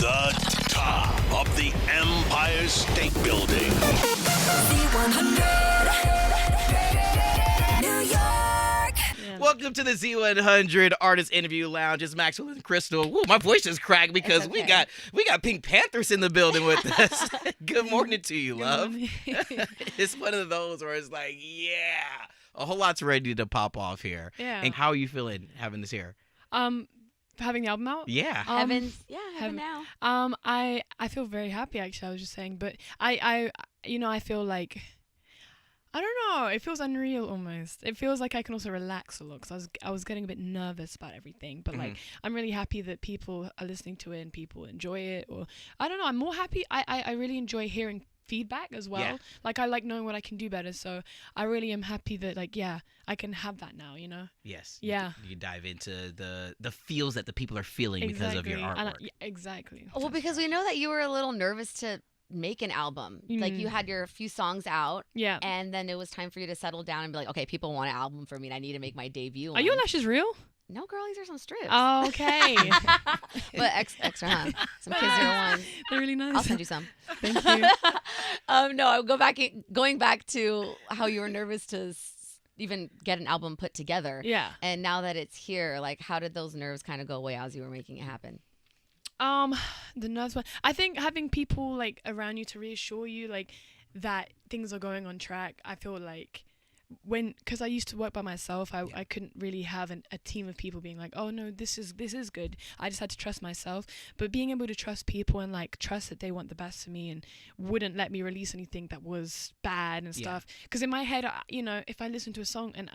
the top of the Empire State Building. Z100, New York. Welcome to the Z100 Artist Interview Lounge. It's Maxwell and Crystal. Ooh, my voice just cracked because we got Pink Pantheress in the building with us. Good morning to you, love. It's one of those where it's like, yeah, a whole lot's ready to pop off here. Yeah. And how are you feeling having this here? Having the album out? Yeah. Heaven now. I feel very happy actually. I was just saying, but I feel like, I don't know. It feels unreal almost. It feels like I can also relax a lot because I was getting a bit nervous about everything. But like, I'm really happy that people are listening to it and people enjoy it. Or I don't know. I'm more happy. I really enjoy hearing feedback as well. Yeah. Like I like knowing what I can do better. So I really am happy that like, yeah, I can have that now. You know. Yes. Yeah. You dive into the feels that the people are feeling because of your artwork. Exactly. Well, because we know that you were a little nervous to make an album. Like you had your few songs out. Yeah. And then it was time for you to settle down and be like, okay, people want an album for me and I need to make my debut. Are your lashes real? No, girl, these are some strips. Oh, okay. But extra, huh? Some Kids 01. They're really nice. I'll send you some. Thank you. No, going back to how you were nervous to even get an album put together. Yeah. And now that it's here, like, how did those nerves kind of go away as you were making it happen? The nerves one. I think having people like around you to reassure you like that things are going on track. I feel like because I used to work by myself, I couldn't really have a team of people being like, oh no, this is good. I just had to trust myself. But being able to trust people and like trust that they want the best for me and wouldn't let me release anything that was bad and stuff. Because in my head, if I listen to a song and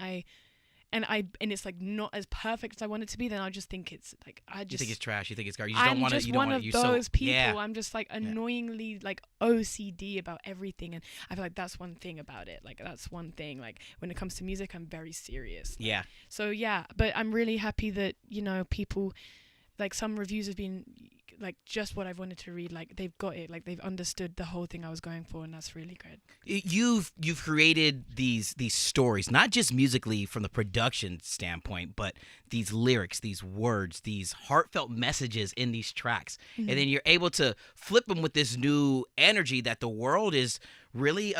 it's like not as perfect as I want it to be, then I'll just think it's like You think it's trash. You think it's garbage. You don't want it. I'm just one of those people. I'm just like annoyingly like OCD about everything, and I feel like that's one thing about it. Like that's one thing. Like when it comes to music, I'm very serious. Yeah. So yeah, but I'm really happy that people, like some reviews have been like just what I've wanted to read. Like they've got it. Like they've understood the whole thing I was going for, and that's really good. You've created these stories, not just musically from the production standpoint, but these lyrics, these words, these heartfelt messages in these tracks, and then you're able to flip them with this new energy that the world is really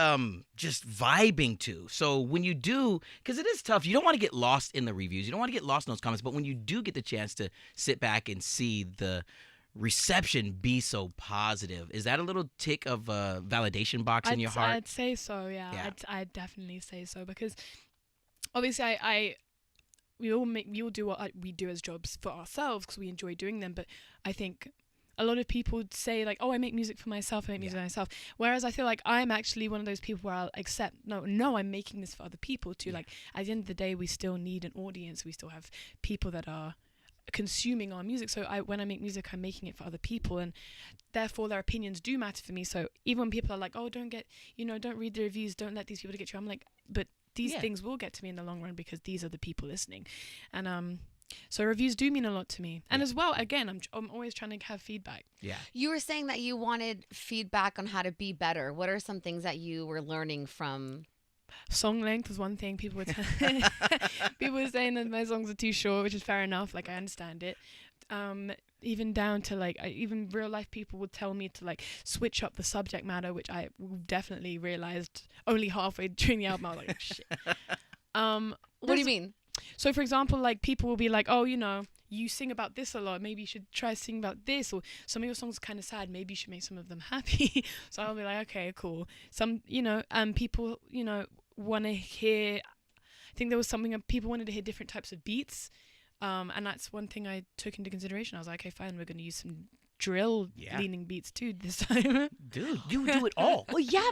just vibing to. So when you do, because it is tough, you don't want to get lost in the reviews, you don't want to get lost in those comments, but when you do get the chance to sit back and see the reception be so positive, is that a little tick of a validation box in your heart? I'd say so, yeah. I'd definitely say so, because obviously we all do what we do as jobs for ourselves because we enjoy doing them, but I think a lot of people say like, oh, I make music for myself, whereas I feel like I'm actually one of those people where I'll accept no, I'm making this for other people too. Like at the end of the day, we still need an audience, we still have people that are consuming our music. So when I make music, I'm making it for other people, and therefore their opinions do matter for me. So even when people are like, oh, don't read the reviews, don't let these people get you, I'm like, but these things will get to me in the long run because these are the people listening. And so reviews do mean a lot to me. And as well, again, I'm always trying to have feedback. Yeah. You were saying that you wanted feedback on how to be better. What are some things that you were learning from? Song length was one thing. People were saying that my songs are too short, which is fair enough. Like I understand it. Even down to like even real life people would tell me to like switch up the subject matter, which I definitely realized only halfway during the album. I was like, oh, shit. What do you mean? So for example, like people will be like, oh, you sing about this a lot, maybe you should try singing about this, or some of your songs are kind of sad, maybe you should make some of them happy. So I'll be like, okay, cool. Some people want to hear, I think there was something people wanted to hear different types of beats, and that's one thing I took into consideration. I was like, okay, fine, we're going to use some drill leaning beats too this time. Dude, you do it all. Well, yeah,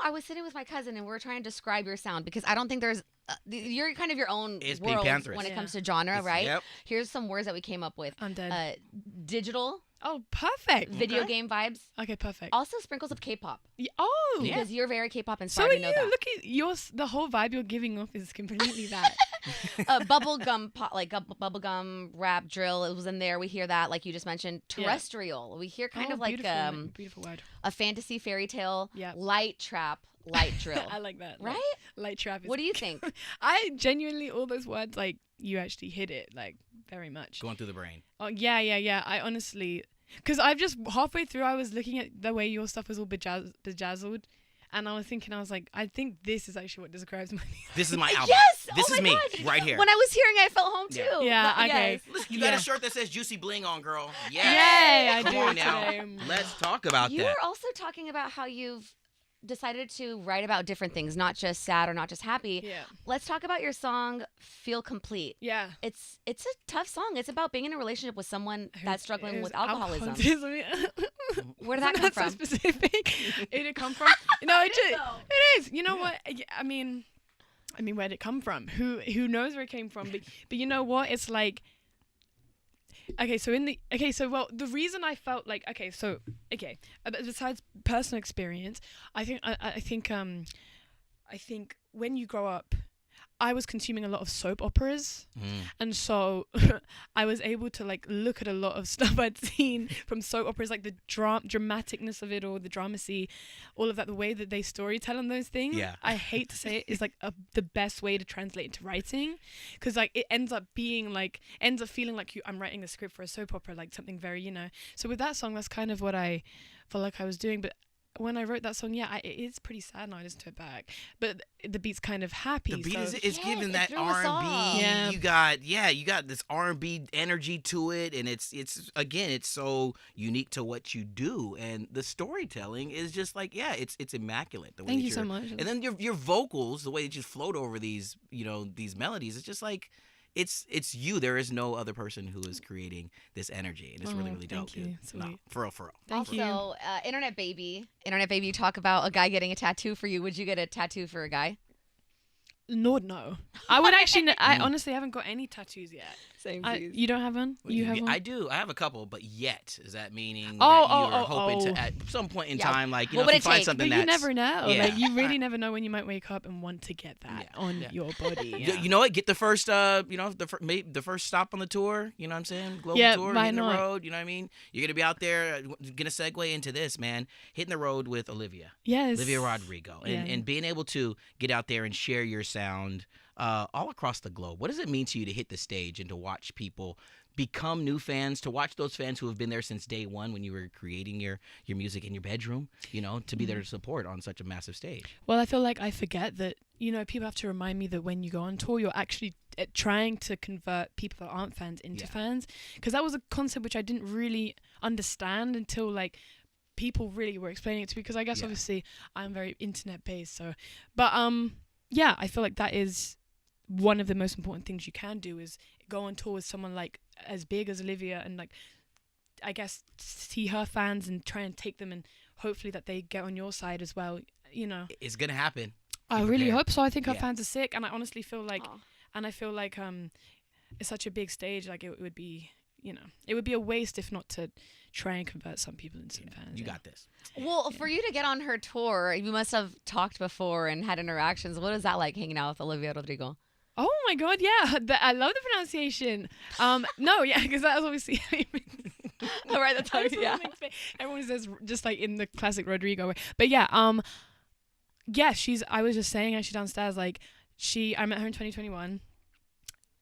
I was sitting with my cousin and we were trying to describe your sound because I don't think there's you're kind of your own world when it comes to genre, right? Yep. Here's some words that we came up with. I'm dead. Digital. Oh, perfect. Video game vibes. Okay, perfect. Also sprinkles of K-pop. Oh, because you're very K-pop inspired. So are I know you. that. Look at the whole vibe you're giving off is completely that. Bubblegum pop, like bubblegum rap drill. It was in there. We hear that, like you just mentioned. Terrestrial. Yeah. We hear kind of like beautiful word. A fantasy fairy tale. Yeah. Light trap. Light drill. I like that. Right? Light trap. What do you think? I genuinely, all those words, like, you actually hit it, like, very much. Going through the brain. Oh, yeah. I honestly, Because I've just halfway through, I was looking at the way your stuff was all bejazzled. And I was thinking, I think this is actually what describes my. This is my album. Yes! This is me God. right here. When I was hearing, I felt home too. Yeah, okay. Yes. Listen, you got a shirt that says Juicy Bling on, girl. Yes. Yay, I Come do on now. today. Let's talk about You that. were also talking about how you've decided to write about different things, not just sad or not just happy. Yeah. Let's talk about your song "Feel Complete." Yeah. It's a tough song. It's about being in a relationship with someone that's struggling with alcoholism. Where did that come from? So specific. It did come from. No, it is. You know what? I mean, where did it come from? Who knows where it came from? But you know what? It's like. The reason I felt like besides personal experience, I think when you grow up, I was consuming a lot of soap operas, and so I was able to like look at a lot of stuff I'd seen from soap operas, like the dramaticness of it, or the dramacy, all of that, the way that they storytell on those things. Yeah. I hate to say it, is like the best way to translate into writing, because like it ends up feeling like I'm writing a script for a soap opera, like something very, So with that song, that's kind of what I felt like I was doing, but. When I wrote that song, it is pretty sad now. I listen to it back, but the beat's kind of happy. The beat so. is giving that R&B. Yeah. You got this R&B energy to it, and it's so unique to what you do, and the storytelling is just like it's immaculate. The way Thank you so much. And then your vocals, the way that you float over these these melodies, it's just like. It's you. There is no other person who is creating this energy, and it's really, really dope. Thank you. No, for real. Thank you. Also, Internet Baby, you talk about a guy getting a tattoo for you. Would you get a tattoo for a guy? Lord, no. I would actually. I honestly haven't got any tattoos yet. Same. You don't have one? You have one? I do. I have a couple, but yet is that meaning Oh, that you are hoping to at some point in time, like if you find something but that's. You never know. Yeah. Like you really never know when you might wake up and want to get that on your body. Yeah. You know what? Get the first, the first stop on the tour. You know what I'm saying? Global tour, hitting the road. You know what I mean? You're gonna be out there. Gonna segue into this, man. Hitting the road with Olivia. Yes. Olivia Rodrigo, and being able to get out there and share your sound. All across the globe. What does it mean to you to hit the stage and to watch people become new fans, to watch those fans who have been there since day one when you were creating your music in your bedroom, to be there to support on such a massive stage? Well, I feel like I forget that, people have to remind me that when you go on tour, you're actually trying to convert people that aren't fans into fans. Because that was a concept which I didn't really understand until, like, people really were explaining it to me. Because I guess, obviously, I'm very internet-based. So, but, I feel like that is one of the most important things you can do is go on tour with someone like as big as Olivia and like I guess see her fans and try and take them and hopefully that they get on your side as well. It's gonna happen. I really hope so. I think her fans are sick, and I honestly feel like it's such a big stage. Like it would be it would be a waste if not to try and convert some people into some fans. You got this. Well, for you to get on her tour, you must have talked before and had interactions. What is that like hanging out with Olivia Rodrigo? Oh my God, yeah. I love the pronunciation. Because that was obviously. All right, that's how. Yeah. Everyone says just like in the classic Rodrigo way, but yeah. I was just saying actually downstairs, like I met her in 2021.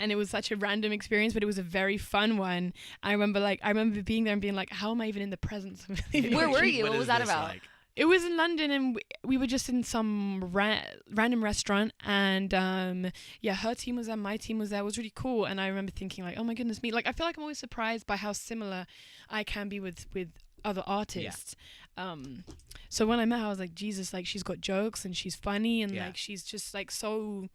And it was such a random experience, but it was a very fun one. I remember being there and being like, how am I even in the presence of Olivia? Where were you? What was that about? Like? It was in London, and we were just in some random restaurant, and her team was there, my team was there. It was really cool, and I remember thinking like, oh my goodness me, like I feel like I'm always surprised by how similar I can be with other artists. So when I met her, I was like, Jesus, like she's got jokes and she's funny and like she's just like so.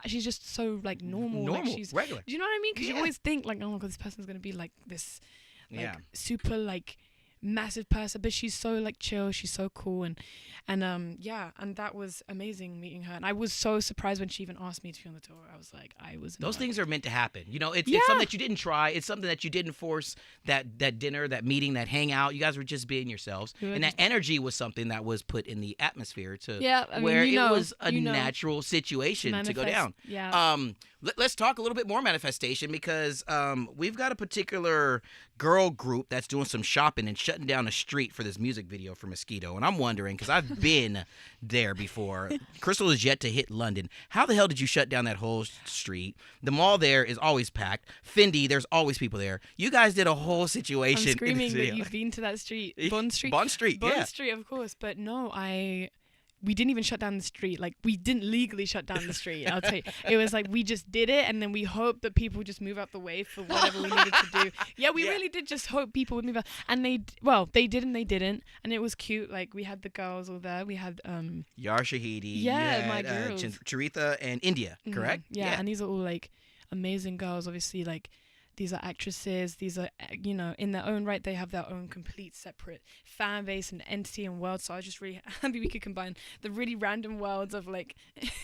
She's just so like normal. Like she's regular. Do you know what I mean? Because you always think like, oh my God, this person's gonna be like this, like super like massive person, but she's so like chill. She's so cool, and that was amazing meeting her. And I was so surprised when she even asked me to be on the tour. I was like, those things are meant to happen. It's something that you didn't try. It's something that you didn't force. That dinner, that meeting, that hangout. You guys were just being yourselves, and that energy was something that was put in the atmosphere to where it was a natural situation to go down. Yeah. Let's talk a little bit more manifestation because we've got a particular girl group that's doing some shopping and shutting down a street for this music video for Mosquito. And I'm wondering, because I've been there before. Crystal is yet to hit London. How the hell did you shut down that whole street? The mall there is always packed. Fendi, there's always people there. You guys did a whole situation. I'm screaming that you've been to that street. Bond Street? Bond Street, yeah. Bond Street, of course. But no, we didn't even shut down the street. Like, we didn't legally shut down the street. I'll tell you. It was like we just did it, and then we hoped that people would just move out the way for whatever we needed to do. Yeah, we really did just hope people would move out. And they did and they didn't. And it was cute. Like, we had the girls all there. We had Yar Shahidi. Yeah, my girls. Charitha and India, correct? Yeah, and these are all like amazing girls. Obviously, like, these are actresses. These are, in their own right, they have their own complete separate fan base and entity and world. So I was just really happy we could combine the really random worlds of like,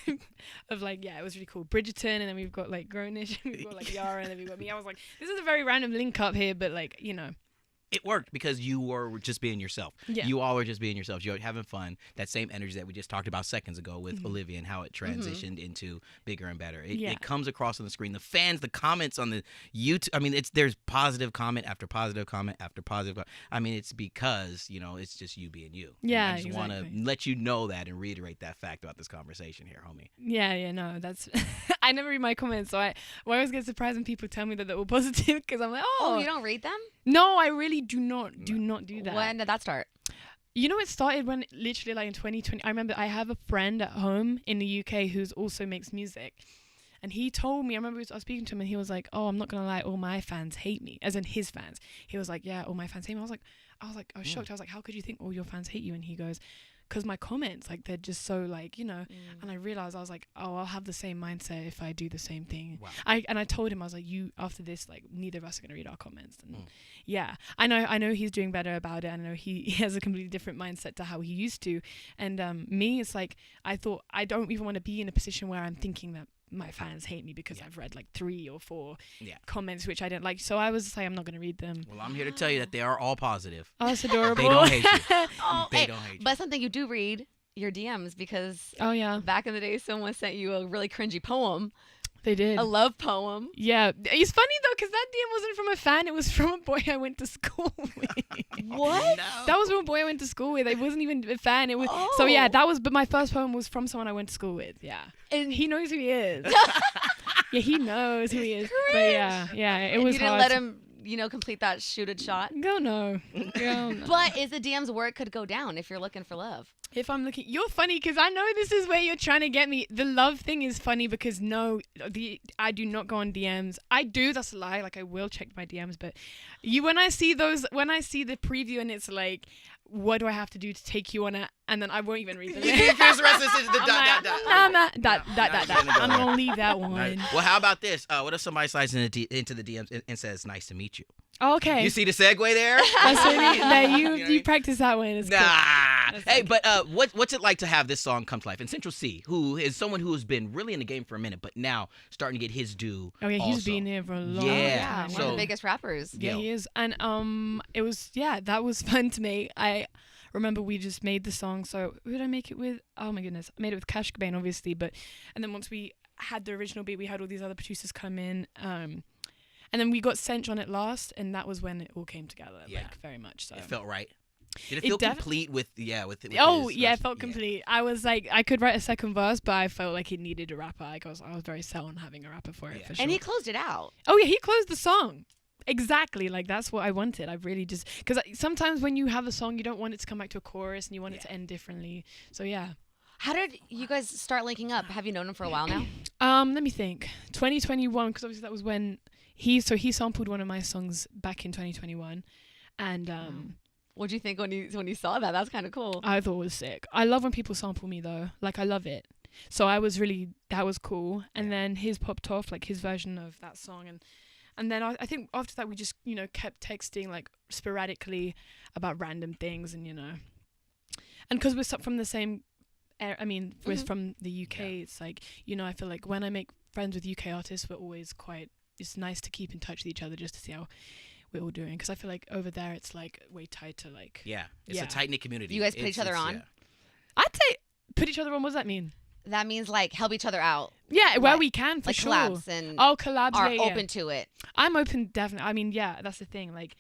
it was really cool. Bridgerton, and then we've got like Grownish, and we've got like Yara, and then we've got me. I was like, this is a very random link up here, but like, It worked because you were just being yourself. Yeah. You all were just being yourselves. You were having fun. That same energy that we just talked about seconds ago with Olivia and how it transitioned into bigger and better. It comes across on the screen. The fans, the comments on the YouTube. I mean, there's positive comment after positive comment after positive. I mean, it's because it's just you being you. Yeah, and I just want to let you know that and reiterate that fact about this conversation here, homie. Yeah, no, that's. I never read my comments, so I always get surprised when people tell me that they're all positive because I'm like, oh, you don't read them? No, I really do not do that. When did that start? It started when literally like in 2020. I remember I have a friend at home in the UK who's also makes music. And he told me, I remember I was speaking to him and he was like, oh, I'm not going to lie, all my fans hate me. As in his fans. He was like, yeah, all my fans hate me. I was shocked. I was like, how could you think all your fans hate you? And he goes, because my comments, like, they're just so like, and I realized, I was like, oh, I'll have the same mindset if I do the same thing. Wow. I told him, I was like, after this, like, neither of us are going to read our comments. And yeah, I know he's doing better about it. I know he has a completely different mindset to how he used to. And me, it's like, I thought I don't even want to be in a position where I'm thinking that my fans hate me because I've read like 3 or 4 comments which I didn't like. So I was like, I'm not going to read them. Well, I'm here to tell you that they are all positive. Oh, it's adorable. They don't hate you. They don't hate you. But something you do read your DMs because back in the day someone sent you a really cringy poem. They did. A love poem. Yeah. It's funny though because that DM wasn't from a fan. It was from a boy I went to school with. What? No. That was from a boy I went to school with. I wasn't even a fan. It was So yeah, that was, but my first poem was from someone I went to school with. Yeah. And he knows who he is. Yeah, he knows who he is. But yeah, it was hard. You didn't let him, complete that shooted shot? Go no. But is the DMs where it could go down if you're looking for love? If I'm looking, you're funny because I know this is where you're trying to get me. The love thing is funny because I do not go on DMs. I do, that's a lie. Like I will check my DMs, but when I see the preview and it's like, what do I have to do to take you on it? And then I won't even read them. Here's the rest of the I'm gonna leave that one. Well, how about this? What if somebody slides into the DMs and says, "Nice to meet you"? Okay. You see the segue there? You practice that one. It's nah. Cool. Hey, but what's it like to have this song come to life? And Central C, who is someone who has been really in the game for a minute, but now starting to get his due. Oh yeah, also. He's been here for a long time. Yeah, one of the biggest rappers. Yeah, he is. And it was that was fun to make. I remember we just made the song. So who did I make it with? Oh my goodness, I made it with Cash Cobain, obviously. And then once we had the original beat, we had all these other producers come in. And then we got Cinch on it last, and that was when it all came together, like very much. So it felt right. Did it feel complete with it felt complete. I was like, I could write a second verse, but I felt like it needed a rapper. I was very set on having a rapper for it. For sure. And he closed it out. Oh yeah, he closed the song. Exactly, like that's what I wanted. I really just because sometimes when you have a song, you don't want it to come back to a chorus, and you want it to end differently. So yeah. How did you guys start linking up? Have you known him for a while now? Let me think. 2021, because obviously that was when he sampled one of my songs back in 2021, and what'd you think when you saw that? That's kind of cool. I thought it was sick. I love when people sample me though. Like I love it. So that was cool. And then his popped off, like his version of that song, and then I think after that we just kept texting like sporadically about random things, and and because we're from the same. We're from the UK. It's like I feel like when I make friends with UK artists, we're always it's nice to keep in touch with each other just to see how we're all doing. Because I feel like over there, it's like way tighter. Like it's a tight knit community. You guys put each other on. I'd say put each other on. What does that mean? that means like help each other out. Yeah, where we can, for like sure. Collabs and collabs are yeah. open to it. I'm open, definitely. I mean, yeah, that's the thing. Like,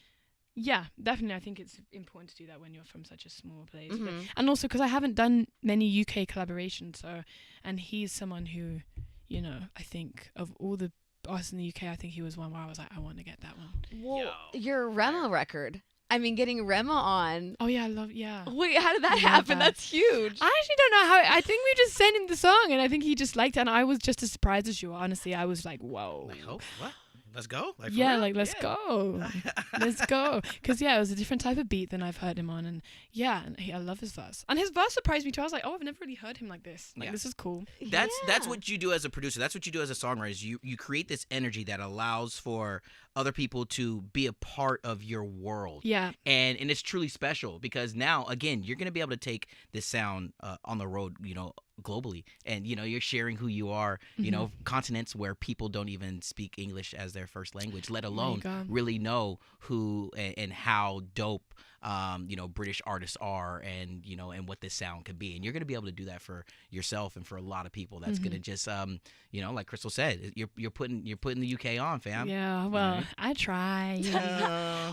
yeah, definitely. I think it's important to do that when you're from such a small place. Mm-hmm. But, and also because I haven't done many UK collaborations, so, and he's someone who, you know, I think of all the artists in the UK, I think he was one where I was like, I want to get that one. Well, your Rema record. I mean, getting Rema on. Oh yeah, yeah. Wait, how did that happen? That's huge. I actually don't know how. I think we just sent him the song, and I think he just liked it, and I was just as surprised as you. Honestly, I was like, whoa. Like, oh, what? Let's go. Like, yeah, like let's go, let's go. Because yeah, it was a different type of beat than I've heard him on, and yeah, and I love his verse. And his verse surprised me too. I was like, oh, I've never really heard him like this. Like this is cool. That's what you do as a producer. That's what you do as a songwriter. Is you create this energy that allows for other people to be a part of your world. Yeah. And it's truly special because now again you're gonna be able to take this sound on the road, you know, globally, and you know you're sharing who you are, you know, continents where people don't even speak English as their first language, let alone really know who and how dope you know, British artists are, and you know, and what this sound could be. And you're going to be able to do that for yourself and for a lot of people. That's going to just you know, like Crystal said, you're putting the UK on, fam. Yeah, well, right? I try.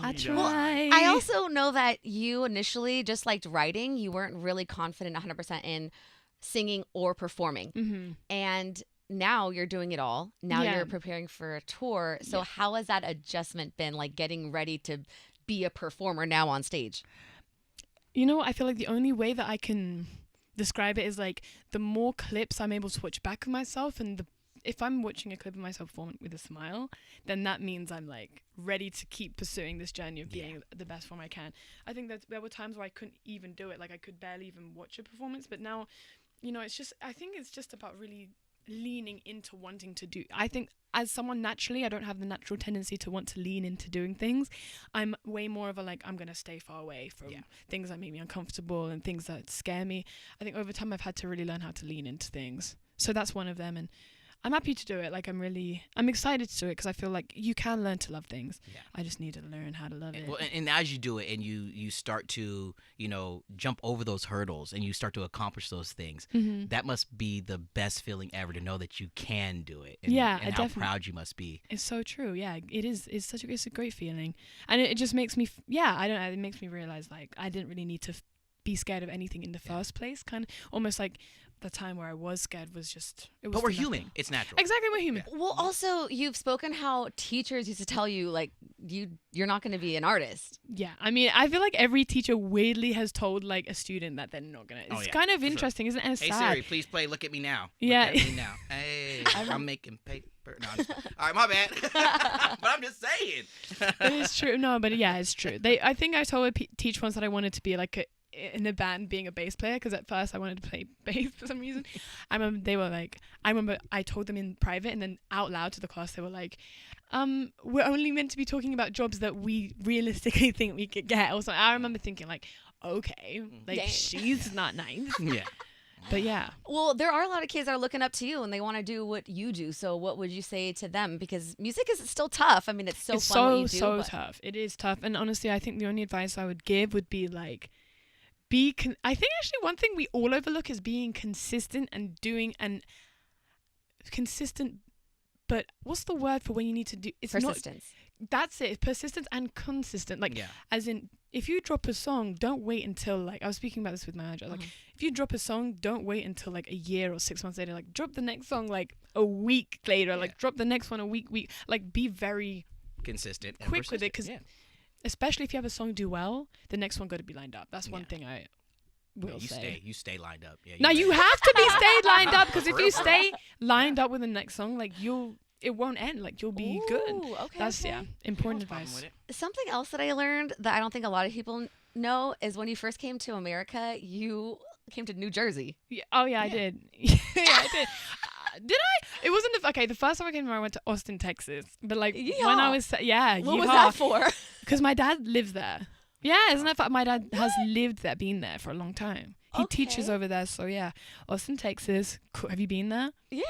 I try. Well, I also know that you initially just liked writing. You weren't really confident 100% in singing or performing. And now you're doing it all. Now you're preparing for a tour. So how has that adjustment been, like getting ready to be a performer now on stage? You know, I feel like the only way that I can describe it is like the more clips I'm able to watch back of myself, and if I'm watching a clip of myself perform with a smile, then that means I'm like ready to keep pursuing this journey of being the best form I can. I think that there were times where I couldn't even do it. Like I could barely even watch a performance, but now, you know, I think it's just about really leaning into wanting to do. I think as someone naturally, I don't have the natural tendency to want to lean into doing things. I'm way more of a like, I'm going to stay far away from things that make me uncomfortable and things that scare me. I think over time I've had to really learn how to lean into things. So that's one of them. And I'm happy to do it. Like I'm excited to do it because I feel like you can learn to love things. Yeah. I just need to learn how to love it. Well, and as you do it and you start to, you know, jump over those hurdles and you start to accomplish those things, that must be the best feeling ever, to know that you can do it. And, and how proud you must be. It's so true. Yeah, it is. It's a great feeling. And it just makes me, I don't know, it makes me realize like I didn't really need to be scared of anything in the first place. Kind of almost like the time where I was scared was just... But we're human. It's natural. Exactly, we're human. Yeah. Well, also, you've spoken how teachers used to tell you, like, you're not going to be an artist. Yeah, I mean, I feel like every teacher weirdly has told, like, a student that they're not going to... It's kind of interesting, isn't it? And it's sad. Siri, please play Look at Me Now. Yeah. Look at me now. Hey, I'm making paper. No, all right, my bad. But I'm just saying. It is true. No, but yeah, it's true. I think I told a teacher once that I wanted to be, like, in a band being a bass player, because at first I wanted to play bass for some reason. I remember I told them in private, and then out loud to the class they were like, we're only meant to be talking about jobs that we realistically think we could get or something. I remember thinking like, okay, like she's not nice. Yeah. But yeah. Well, there are a lot of kids that are looking up to you and they want to do what you do. So what would you say to them? Because music is still tough. I mean, it's fun what you do. So tough. It is tough. And honestly, I think the only advice I would give would be like, I think actually one thing we all overlook is being consistent and doing consistent, but what's the word for when you need to do? It's persistence. That's it. Persistence and consistent. Like, as in, if you drop a song, don't wait until like, I was speaking about this with my manager. Like, if you drop a song, don't wait until like a year or 6 months later. Like, drop the next song like a week later. Like, drop the next one a week. Like, be very consistent, and quick with it, because especially if you have a song do well, the next one got to be lined up. That's one thing I will say. You stay lined up. Yeah. No, you have to be stayed lined up, because if you stay lined up with the next song, like it won't end. Like you'll be good. Okay, that's important advice. Something else that I learned that I don't think a lot of people know is when you first came to America, you came to New Jersey. Yeah. Oh yeah, I did. Yeah, I did. Did I? It wasn't the first time I came here, I went to Austin, Texas. But like when I was what was that for? Because my dad lives there. Yeah, isn't that fun? My dad has lived there, been there for a long time. He teaches over there, so yeah. Austin, Texas. Cool. Have you been there? Yeah.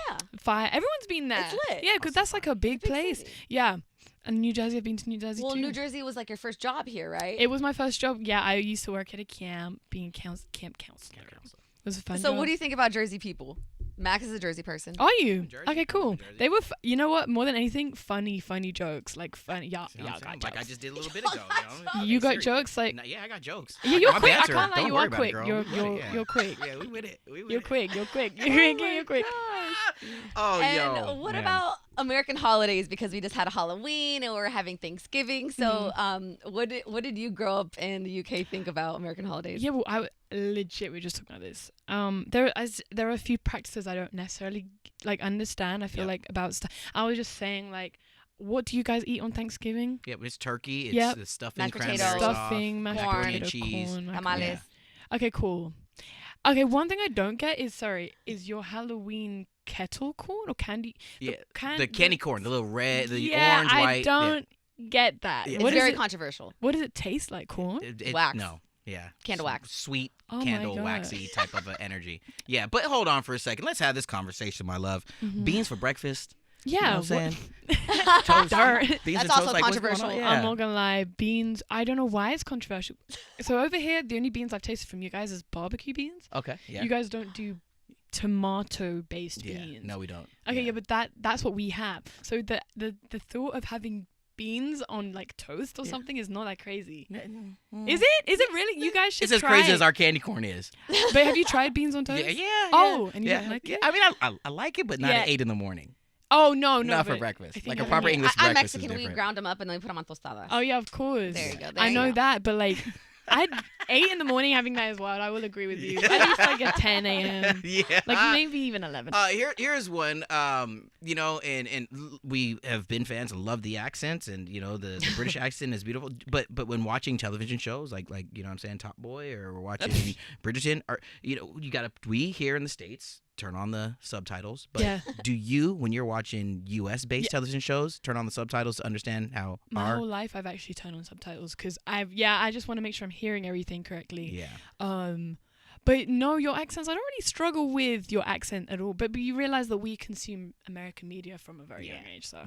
Everyone's been there. It's lit. Yeah, because that's like a big place. City. Yeah. And New Jersey, I've been to New Jersey too. Well, New Jersey was like your first job here, right? It was my first job. Yeah, I used to work at a camp, being camp counselor. It was a fun job. So what do you think about Jersey people? Max is a Jersey person. Are you? Jersey. Okay, cool. Jersey. They were, you know what? More than anything, funny jokes. Like funny. Y'all See what I'm got saying? jokes. Like I just did a little bit ago. You got Serious. jokes like. No, yeah, I got jokes. Yeah, you're My quick. I banter, can't lie. don't You worry are about it, quick. girl. You're We with it, yeah. you're quick. Yeah, we with it. We with You're it. quick. You're quick. You're quick. Oh, And yo. what man. about American holidays? Because we just had a Halloween and we're having Thanksgiving. So, what did you grow up in the UK think about American holidays? Yeah, well, legit, we were just talking about this. There are a few practices I don't necessarily like understand. I feel like about stuff. I was just saying like, what do you guys eat on Thanksgiving? Yeah, it's turkey. It's Yep. the stuffing, Mashed cranberry potatoes. sauce, Stuffing, mashed corn, macaroni and potato, cheese. corn, Tamales. Yeah. Okay, cool. Okay, one thing I don't get is your Halloween kettle corn or candy? Yeah, the candy corn, the little red, the orange, I white. don't get that. Yeah. It's What very is it? controversial. What does it taste like? Corn? Wax. No. Yeah. Candle wax. Sweet Oh my candle gosh. waxy type of energy. Yeah, but hold on for a second. Let's have this conversation, my love. Beans for breakfast. Yeah. You know what I'm saying? Toast. Beans That's and also toast, like, what's going on? controversial. Yeah. I'm not gonna lie, beans. I don't know why it's controversial. So over here, the only beans I've tasted from you guys is barbecue beans. Okay. Yeah. You guys don't do tomato-based Yeah. beans. No, we don't. Okay, yeah, but that's what we have. So the thought of having beans on like toast or something is not that crazy. Is it? Is it really? You guys should It's as try crazy it. as our candy corn is. But have you tried beans on toast? Yeah. Oh, and you yeah. don't like yeah. it? I mean, I like it, but not Yeah. at 8 in the morning. Oh no, Not for but breakfast. I think Like a I proper like it. English I'm breakfast Mexican. is We different. ground them up and then we put them on tostadas. Oh yeah, of course. There you go. I you know go. that, but like, I'd 8 in the morning having that as well. I will agree with you. At least like at 10 a.m. Yeah. Like maybe even 11. Here's one. You know, and we have been fans and love the accents, and you know the British accent is beautiful. But when watching television shows like you know what I'm saying, Top Boy, or we're watching Bridgerton, or you know we here in the States turn on the subtitles. But Yeah. do you, when you're watching U.S. based television shows, turn on the subtitles to understand how My our whole life, I've actually turned on subtitles because I just want to make sure I'm hearing everything correctly. yeah. But no, your accents, I don't really struggle with your accent at all. But you realize that we consume American media from a very young age, so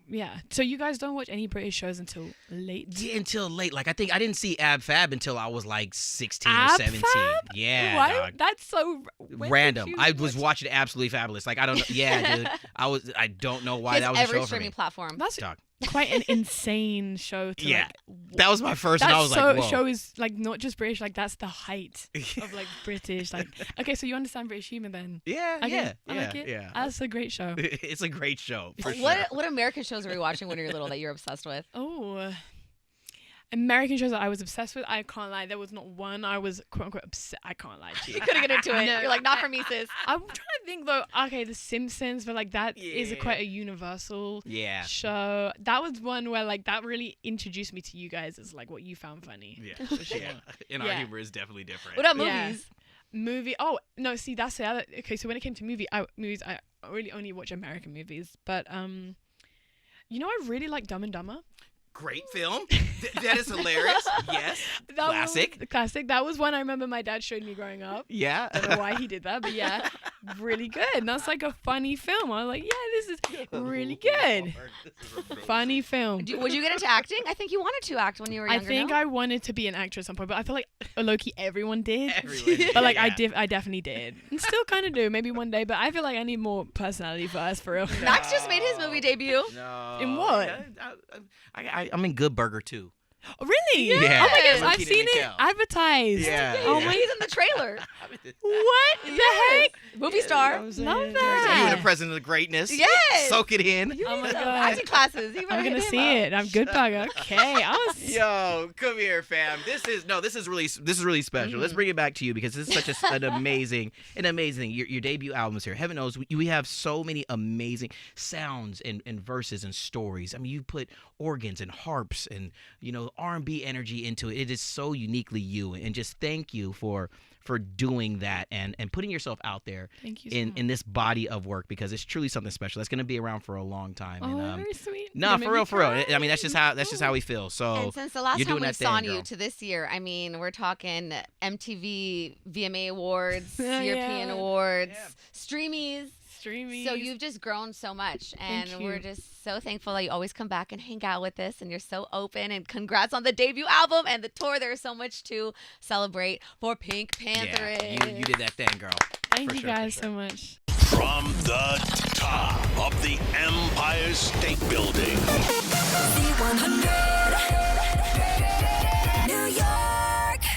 yeah. So you guys don't watch any British shows until late? Yeah, until late. Like I think I didn't see Ab Fab until I was like 16 or Ab 17. Fab? Yeah, Why? dog. That's so when did Random. you I was watch- watching Absolutely Fabulous. Like I don't know. Yeah, dude. I don't know why He has that was a every show for streaming me. platform. That's Dog. quite an insane show. To Yeah. like, That was my first, that and I was like, whoa. show is like not just British, like that's the height of like British. Like okay, so you understand British humor then? Yeah, Okay, yeah, I like it. yeah. That's a great show. It's a great show for What sure. what American shows were you watching when you were little that you're obsessed with? Oh, American shows that I was obsessed with. I can't lie. There was not one I was quote unquote obsessed. I can't lie to you. You couldn't get into it. No, You're like, not for me, sis. I'm trying to think though. Okay, The Simpsons, but like that is Yeah. quite a universal Yeah. show. That was one where like that really introduced me to you guys as like what you found funny. Yeah, for sure. And our Yeah. humor is definitely different. What about Yeah. movies? Movie. Oh no, see that's the other. Okay, so when it came to movies, I really only watch American movies. But you know, I really like Dumb and Dumber. Great film. That is hilarious. Yes. That Classic. Was, classic. That was one I remember my dad showed me growing up. Yeah. I don't know why he did that, but yeah, really good. And that's like a funny film. I was like, yeah, this is really good. Funny film. Would you get into acting? I think you wanted to act when you were I younger. think no? I wanted to be an actor at some point, but I feel like low-key everyone did. Everyone did, But like yeah. I definitely did, and still kind of do. Maybe one day, but I feel like I need more personality first, for real. Max just made his movie debut. No. In what? I'm in Good Burger too. Oh, really? Yeah. Oh my goodness, With I've Kenan seen and it Kel. advertised. Yeah. Oh yeah. my. He's in the trailer. What the heck? Movie star. Love You that. the president of greatness. Yes. Soak it in. Oh my god. Acting classes. You I'm better gonna hit him see up. it. I'm Good Burger. Okay. I was. Yo, come here, fam. This is really special. Let's bring it back to you because this is such an amazing. Your debut album is here. Heaven knows we have so many amazing sounds and verses and stories. I mean, you put organs and harps and R&B energy into it. It is so uniquely you, and just thank you for doing that and putting yourself out there Thank you so in this body of work because it's truly something special that's going to be around for a long time. Oh, and, very sweet. no, You made for me real. cry. I mean, that's just how we feel. So And since the last you're time doing we that saw thing, you girl. to this year, I mean, we're talking MTV VMA Awards, Yeah. European Awards, Yeah. Streamies. Streaming. So you've just grown so much, and Thank we're you. just so thankful that you always come back and hang out with us, and you're so open. And congrats on the debut album and the tour. There's so much to celebrate for Pink Pantheress. Yeah, you did that thing, girl. Thank For you sure, for guys sure. so much. From the top of the Empire State Building. Z100.